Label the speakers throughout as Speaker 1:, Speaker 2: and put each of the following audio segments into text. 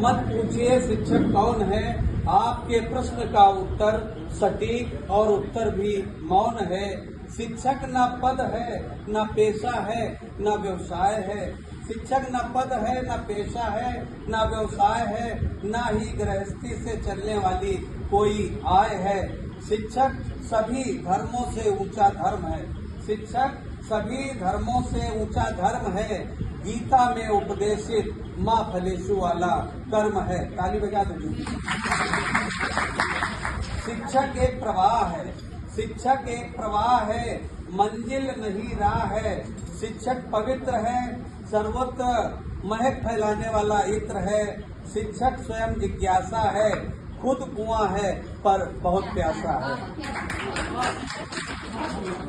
Speaker 1: मत पूछिए शिक्षक कौन है, आपके प्रश्न का उत्तर सटीक और उत्तर भी मौन है। शिक्षक न पद है न पेशा है न व्यवसाय है। शिक्षक न पद है न पेशा है न व्यवसाय है, न ही गृहस्थी से चलने वाली कोई आय है। शिक्षक सभी धर्मों से ऊंचा धर्म है। शिक्षक सभी धर्मों से ऊंचा धर्म है। गीता में उपदेशित माँ फलेशु वाला कर्म है। ताली बजा दो। शिक्षक एक प्रवाह है। शिक्षक एक प्रवाह है, मंजिल नहीं राह है। शिक्षक पवित्र है, सर्वत्र महक फैलाने वाला इत्र है। शिक्षक स्वयं जिज्ञासा है, खुद कुआं है पर बहुत प्यासा है।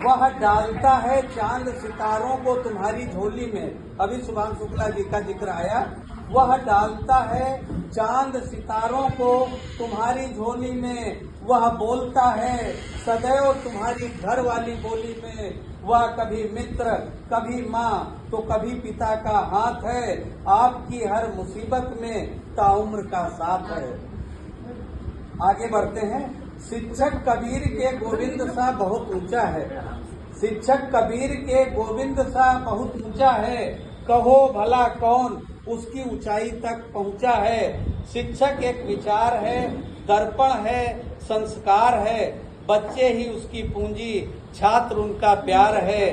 Speaker 1: वह डालता है चांद सितारों को तुम्हारी झोली में। अभी सुभाष शुक्ला जी का जिक्र आया। वह डालता है चांद सितारों को तुम्हारी झोली में। वह बोलता है सदैव तुम्हारी घर वाली बोली में। वह कभी मित्र कभी माँ तो कभी पिता का हाथ है। आपकी हर मुसीबत में ताउम्र का साथ है। आगे बढ़ते हैं। शिक्षक कबीर के गोविंद सा बहुत ऊंचा है। शिक्षक कबीर के गोविंद सा बहुत ऊंचा है। कहो भला कौन उसकी ऊंचाई तक पहुंचा है। शिक्षक एक विचार है, दर्पण है, संस्कार है। बच्चे ही उसकी पूंजी, छात्र उनका प्यार है।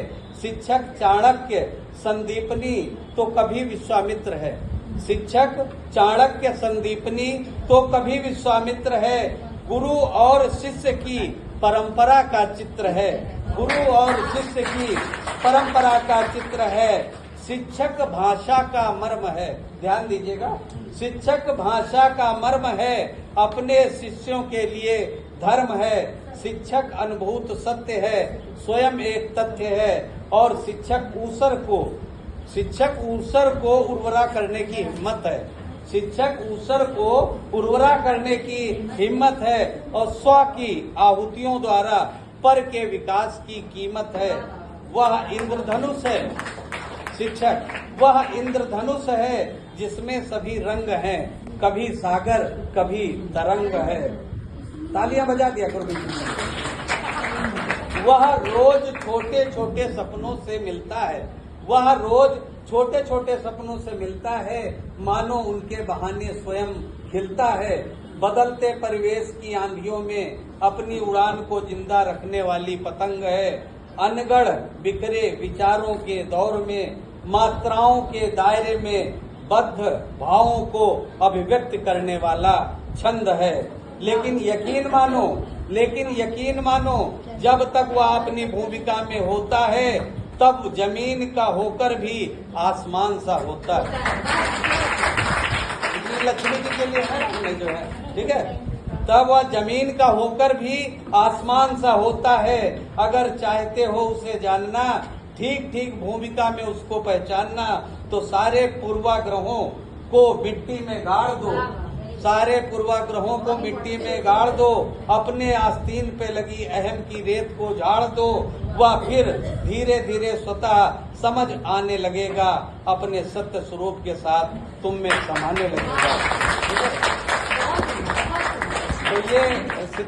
Speaker 1: शिक्षक चाणक्य संदीपनी तो कभी विश्वामित्र है। शिक्षक चाणक्य संदीपनी तो कभी विश्वामित्र है। गुरु और शिष्य की परंपरा का चित्र है। गुरु और शिष्य की परंपरा का चित्र है। शिक्षक भाषा का मर्म है। ध्यान दीजिएगा, शिक्षक भाषा का मर्म है, अपने शिष्यों के लिए धर्म है। शिक्षक अनुभूत सत्य है, स्वयं एक तथ्य है। और शिक्षक ऊसर को उर्वरा करने की हिम्मत है। शिक्षक ऊसर को उर्वरा करने की हिम्मत है और स्व की आहुतियों द्वारा पर के विकास की कीमत है। वह इंद्रधनुष है। शिक्षक वह इंद्रधनुष है जिसमें सभी रंग हैं, कभी सागर कभी तरंग है। तालियां बजा दिया करो। वह रोज छोटे छोटे सपनों से मिलता है। वह रोज छोटे छोटे सपनों से मिलता है, मानो उनके बहाने स्वयं खिलता है। बदलते परिवेश की आंधियों में अपनी उड़ान को जिंदा रखने वाली पतंग है। अनगढ़ बिखरे विचारों के दौर में मात्राओं के दायरे में बद्ध भावों को अभिव्यक्त करने वाला छंद है। लेकिन यकीन मानो जब तक वह अपनी भूमिका में होता है तब जमीन का होकर भी आसमान सा होता है। लक्ष्मी जी के लिए है जो है, ठीक है। तब वह जमीन का होकर भी आसमान सा होता है। अगर चाहते हो उसे जानना, ठीक ठीक भूमिका में उसको पहचानना, तो सारे पूर्वाग्रहों को मिट्टी में गाड़ दो। सारे पूर्वाग्रहों को मिट्टी में गाड़ दो। अपने आस्तीन पे लगी अहम की रेत को झाड़ दो। वह फिर धीरे धीरे स्वतः समझ आने लगेगा, अपने सत्य स्वरूप के साथ तुम में समाने लगेगा। तो ये